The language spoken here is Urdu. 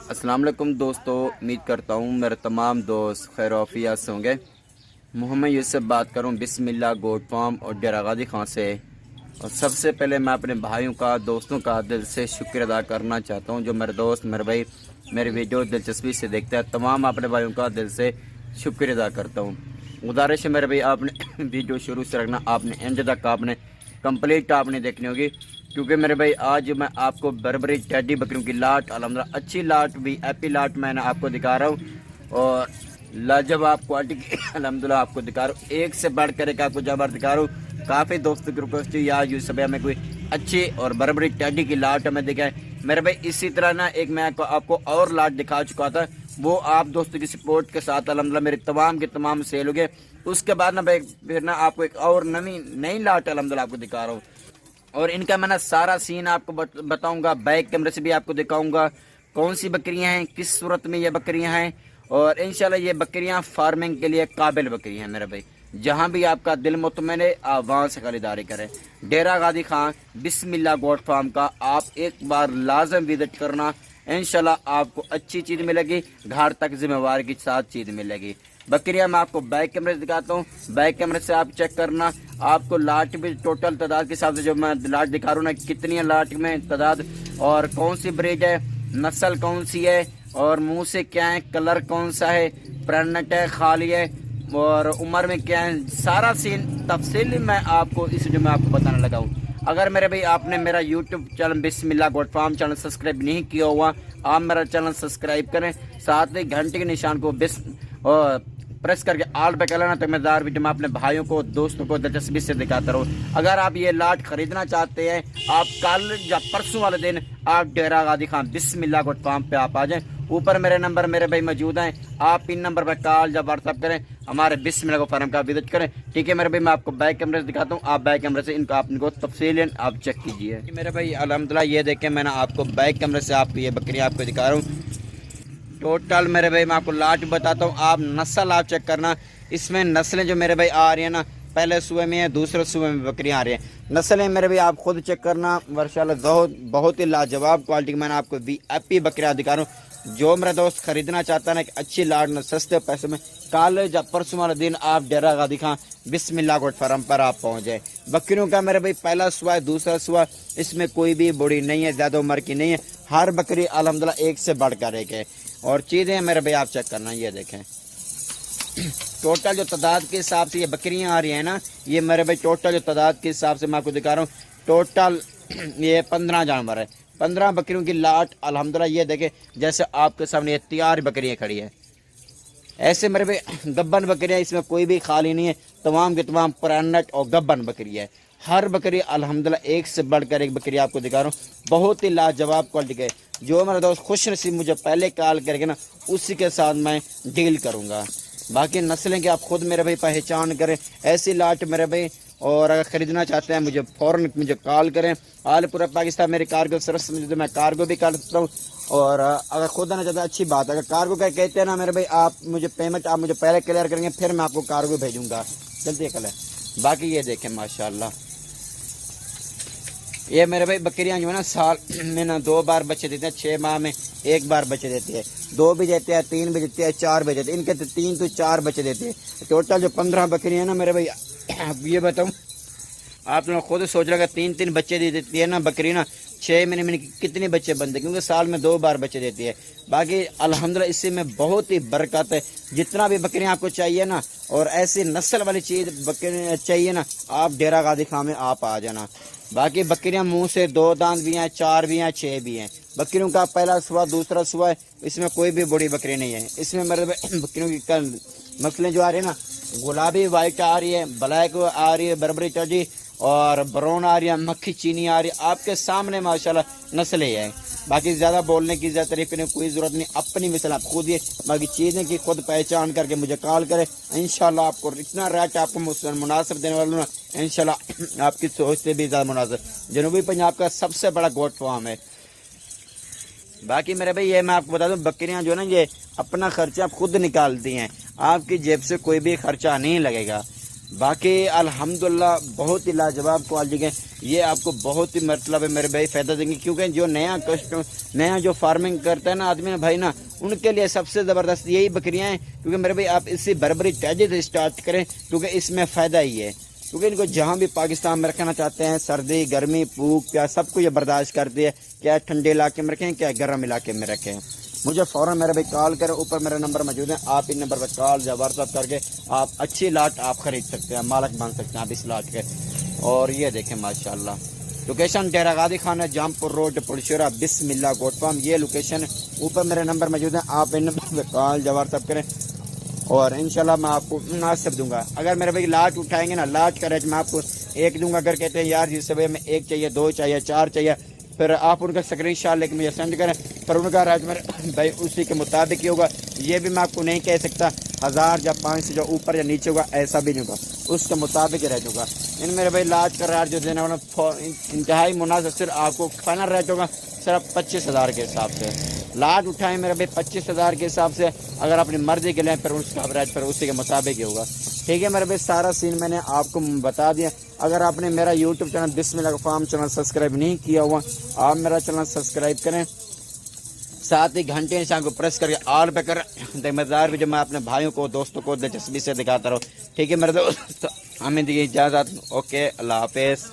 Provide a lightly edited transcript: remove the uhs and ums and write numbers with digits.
السلام علیکم دوستو، امید کرتا ہوں میرے تمام دوست خیر و عافیت سے ہوں گے۔ محمد یوسف بات کروں بسم اللہ گوٹ فارم اور ڈیرہ غازی خان سے۔ اور سب سے پہلے میں اپنے بھائیوں کا دوستوں کا دل سے شکر ادا کرنا چاہتا ہوں جو میرے دوست میرے بھائی میرے ویڈیو دلچسپی سے دیکھتے ہیں۔ تمام اپنے بھائیوں کا دل سے شکر ادا کرتا ہوں۔ گزارش ہے میرے بھائی آپ نے ویڈیو شروع سے رکھنا، آپ نے اینڈ تک آپ نے کمپلیٹ آپ نے دیکھنی ہوگی، کیونکہ میرے بھائی آج میں آپ کو بربری ٹیڈی بکریوں کی لاٹ الحمدللہ اچھی لاٹ بھی ایپی لاٹ میں نے آپ کو دکھا رہا ہوں اور لاجواب کوالٹی کی الحمدللہ آپ کو دکھا رہا ہوں۔ ایک سے بڑھ کر ایک آپ کو جبر دکھا رہا ہوں۔ کافی دوستوں کی ریکویسٹ ہے یا یو سب ہمیں کوئی اچھی اور بربری ٹیڈی کی لاٹ ہمیں دکھائے میرے بھائی۔ اسی طرح نا ایک میں آپ کو اور لاٹ دکھا چکا تھا، وہ آپ دوستوں کی سپورٹ کے ساتھ الحمدللہ میرے تمام کے تمام سیل ہو گئے۔ اس کے بعد نا بھائی پھر نا آپ کو ایک اور نئی لاٹ الحمدللہ آپ کو دکھا رہا ہوں اور ان کا میں نا سارا سین آپ کو بتاؤں گا، بیک کیمرے سے بھی آپ کو دکھاؤں گا کون سی بکریاں ہیں، کس صورت میں یہ بکریاں ہیں، اور انشاءاللہ یہ بکریاں فارمنگ کے لیے قابل بکریاں ہیں میرے بھائی۔ جہاں بھی آپ کا دل مطمئن ہے آپ وہاں سے خریداری کریں۔ ڈیرہ غازی خان بسم اللہ گوٹ فارم کا آپ ایک بار لازم وزٹ کرنا، انشاءاللہ آپ کو اچھی چیز ملے گی، گھر تک ذمہ واری کے ساتھ چیز ملے گی۔ بکریاں میں آپ کو بیک کیمرے سے دکھاتا ہوں، بیک کیمرے سے آپ چیک کرنا، آپ کو لاٹ بھی ٹوٹل تعداد کے حساب سے جو میں لاٹ دکھا رہا ہوں نا کتنی ہے لاٹ میں تعداد اور کون سی بریڈ ہے، نسل کون سی ہے اور منہ سے کیا ہے، کلر کون سا ہے، پریگننٹ ہے خالی ہے اور عمر میں کیا ہے، سارا سین تفصیلی میں آپ کو اس جو میں آپ کو بتانے لگا ہوں۔ اگر میرے بھائی آپ نے میرا یوٹیوب چینل بسم اللہ گوٹ فارم چینل سبسکرائب نہیں کیا ہوا، آپ میرا چینل سبسکرائب کریں، ساتھ ہی گھنٹے کے نشان کو پریس کر کے آل پہ کر لینا، تو میں دار ویڈیو میں اپنے بھائیوں کو دوستوں کو دلچسپی سے دکھاتا رہوں۔ اگر آپ یہ لاٹ خریدنا چاہتے ہیں، آپ کل یا پرسوں والے دن آپ ڈیرہ غازی خان بسم اللہ گوٹ فارم پہ آپ آ جائیں۔ اوپر میرے نمبر میرے بھائی موجود ہیں، آپ ان نمبر پہ کال یا واٹس ایپ کریں، ہمارے بسم اللہ گوٹ فارم کا وزٹ کریں، ٹھیک ہے میرے بھائی۔ میں آپ کو بیک کیمرے سے دکھاتا ہوں، آپ بیک کیمرے سے ان کو آپ کو تفصیل آپ چیک کیجیے میرے بھائی۔ الحمدللہ یہ دیکھیں میں نے آپ کو بیک کیمرے سے آپ یہ بکری آپ کو دکھا رہا ہوں۔ ٹوٹل میرے بھائی میں آپ کو لاٹ بتاتا ہوں، آپ نسل آپ چیک کرنا، اس میں نسلیں جو میرے بھائی آ رہی ہیں نا پہلے صوبے میں ہیں، دوسرے صوبے میں بکریاں آ رہی ہیں، نسلیں میرے بھائی آپ خود چیک کرنا ماشاءاللہ بہت ہی لاجواب کوالٹی کی میں نے آپ کو وی آئی پی بکریاں دکھا رہا ہوں۔ جو میرا دوست خریدنا چاہتا ہے نا ایک اچھی لاٹ میں سستے پیسے میں، کل یا پرسوں والے دن آپ ڈیرہ غازی خان بسم اللہ گوٹ فارم پر آپ پہنچ جائیں۔ بکریوں کا میرے بھائی پہلا صوبہ ہے، دوسرا صوبہ، اس میں کوئی بھی بوڑھی نہیں ہے، زیادہ عمر کی نہیں ہے، ہر بکری الحمدللہ ایک سے بڑھ کر ایک ہے۔ اور چیزیں میرے بھائی آپ چیک کرنا، یہ دیکھیں ٹوٹل جو تعداد کے حساب سے یہ بکریاں آ رہی ہیں نا، یہ میرے بھائی ٹوٹل جو تعداد کے حساب سے میں آپ کو دکھا رہا ہوں، ٹوٹل یہ 15 جانور ہے، 15 بکریوں کی لاٹ الحمدللہ۔ یہ دیکھیں جیسے آپ کے سامنے یہ تیار بکریاں کھڑی ہیں، ایسے میرے بھائی گبن بکریاں اس میں کوئی بھی خالی نہیں ہے، تمام کے تمام پرانٹ اور گبن بکری ہے۔ ہر بکری الحمدللہ ایک سے بڑھ کر ایک بکری آپ کو دکھا رہا ہوں، بہت ہی لاجواب کوالٹی کے۔ جو میرا دوست خوش نصیب مجھے پہلے کال کرے گا نا اسی کے ساتھ میں ڈیل کروں گا۔ باقی نسلیں کہ آپ خود میرے بھائی پہچان کریں، ایسی لاٹ میرے بھائی، اور اگر خریدنا چاہتے ہیں مجھے فوراً مجھے کال کریں۔ آل پورا پاکستان میری کارگو سروس میں کارگو بھی کر سکتا ہوں، اور اگر خود آنا چاہتا ہے اچھی بات ہے، اگر کارگو کا کہتے ہیں نا میرے بھائی آپ مجھے پیمنٹ آپ مجھے پہلے کلیئر کریں گے پھر میں آپ کو کارگو بھیجوں گا، جلدی کل ہے۔ باقی یہ دیکھیں ماشاءاللہ یہ میرے بھائی بکریاں جو ہے نا سال میں نا 2 بار بچے دیتے ہیں، 6 ماہ میں 1 بار بچے دیتے ہیں، 2 بھی دیتے ہیں، 3 بھی دیتے ہیں، 4 بھی دیتے ہیں، ان کے 3 تو 4 بچے دیتے ہیں۔ ٹوٹل جو 15 بکریاں ہیں نا میرے بھائی یہ بتاؤں آپ نے خود سوچ رہا کہ 3 بچے دے دیتی ہے نا بکری نا، 6 مہینے میں کتنے بچے بنتے، کیونکہ سال میں 2 بار بچے دیتی ہے۔ باقی الحمدللہ اس سے میں بہت ہی برکت ہے، جتنا بھی بکریاں آپ کو چاہیے نا اور ایسی نسل والی چیز بکری چاہیے نا آپ ڈیرہ غازی خان میں آپ آ جانا۔ باقی بکریاں منہ سے 2 دانت بھی ہیں، 4 بھی ہیں، 6 بھی ہیں۔ بکریوں کا پہلا صبح دوسرا صبح ہے، اس میں کوئی بھی بڑی بکری نہیں ہے۔ اس میں میرے بکریوں کی نسلیں جو آ رہی ہے نا گلابی وائٹ آ رہی ہے، بلیک آ رہی ہے، بربری ٹڈی اور برون آ رہی ہے، مکھی چینی آ رہی ہے، آپ کے سامنے ماشاءاللہ نسلیں ہیں۔ باقی زیادہ بولنے کی زیادہ تعریف کرنے کی کوئی ضرورت نہیں، اپنی مثال آپ خود یہ باقی چیزیں کی خود پہچان کر کے مجھے کال کرے، انشاءاللہ آپ کو اتنا ریٹ آپ کو مناسب دینے والا ہوں نا، انشاءاللہ آپ کی سوچ سے بھی زیادہ مناسب۔ جنوبی پنجاب کا سب سے بڑا گوٹ فارم ہے۔ باقی میرے بھائی یہ میں آپ کو بتا دوں بکریاں جو ہے نا یہ اپنا خرچہ خود نکالتی ہیں، آپ کی جیب سے کوئی بھی خرچہ نہیں لگے گا۔ باقی الحمدللہ بہت ہی لاجواب کوالٹی کے یہ آپ کو بہت ہی مطلب ہے میرے بھائی فائدہ دیں گے، کیونکہ جو نیا جو فارمنگ کرتا ہے نا آدمی نا بھائی نا، ان کے لیے سب سے زبردست یہی بکریاں ہیں، کیونکہ میرے بھائی آپ اس سے بربری تیزی سے اسٹارٹ کریں، کیونکہ اس میں فائدہ ہی ہے، کیونکہ ان کو جہاں بھی پاکستان میں رکھنا چاہتے ہیں سردی گرمی پھوک پیاس سب کو یہ برداشت کرتی ہے، کیا ٹھنڈے علاقے میں رکھیں کیا گرم علاقے میں رکھیں۔ مجھے فوراً میرے بھائی کال کریں، اوپر میرا نمبر موجود ہے، آپ ان نمبر پر کال یا واٹس ایپ کر کے آپ اچھی لاٹ آپ خرید سکتے ہیں، مالک بن سکتے ہیں آپ اس لاٹ کے۔ اور یہ دیکھیں ماشاءاللہ لوکیشن ڈیرہ غازی خان ہے، جامپور روڈ پلشورہ، بسم اللہ گوٹ فارم، یہ لوکیشن ہے، اوپر میرے نمبر موجود ہیں، آپ ان نمبر پہ کال یا واٹس ایپ کریں اور انشاءاللہ میں آپ کو مناسب دوں گا۔ اگر میرے بھائی لاٹ اٹھائیں گے نا، لاٹ کا ریٹ میں آپ کو ایک دوں گا، اگر کہتے ہیں یار جس سے بھائی میں ایک چاہیے دو چاہیے چار چاہیے، پھر آپ ان کا اسکرین شاٹ لے کے مجھے سینڈ کریں، پر ان کا ریٹ میرے بھائی اسی کے مطابق ہی ہوگا، یہ بھی میں آپ کو نہیں کہہ سکتا 1000 یا 500 جو اوپر یا نیچے ہوگا ایسا بھی نہیں ہوگا، اس کے مطابق ہی ریٹ ہوگا۔ ان میرے بھائی لاٹ کا ریٹ جو دینا ہونا انتہائی مناسب، صرف آپ کو فائنل ریٹ ہوگا صرف 25,000 کے حساب سے۔ لاٹ اٹھائیں میرے بھائی 25,000 کے حساب سے، اگر اپنی مرضی کے لیں پھر اس کا ریٹ پھر اسی کے مطابق ہی ہوگا۔ ٹھیک ہے میرے بھائی، سارا سین میں نے آپ کو بتا دیا۔ اگر آپ نے میرا یوٹیوب چینل بسم اللہ فارم چینل سبسکرائب نہیں کیا ہوا، آپ میرا چینل سبسکرائب کریں، ساتھ ہی گھنٹے نشان کو پریس کر کے آل پہ کریں، مزدار بھی جو میں اپنے بھائیوں کو دوستوں کو دلچسپی سے دکھاتا رہوں۔ ٹھیک ہے میرے دوست، ہمیں دی اجازت، اوکے اللہ حافظ۔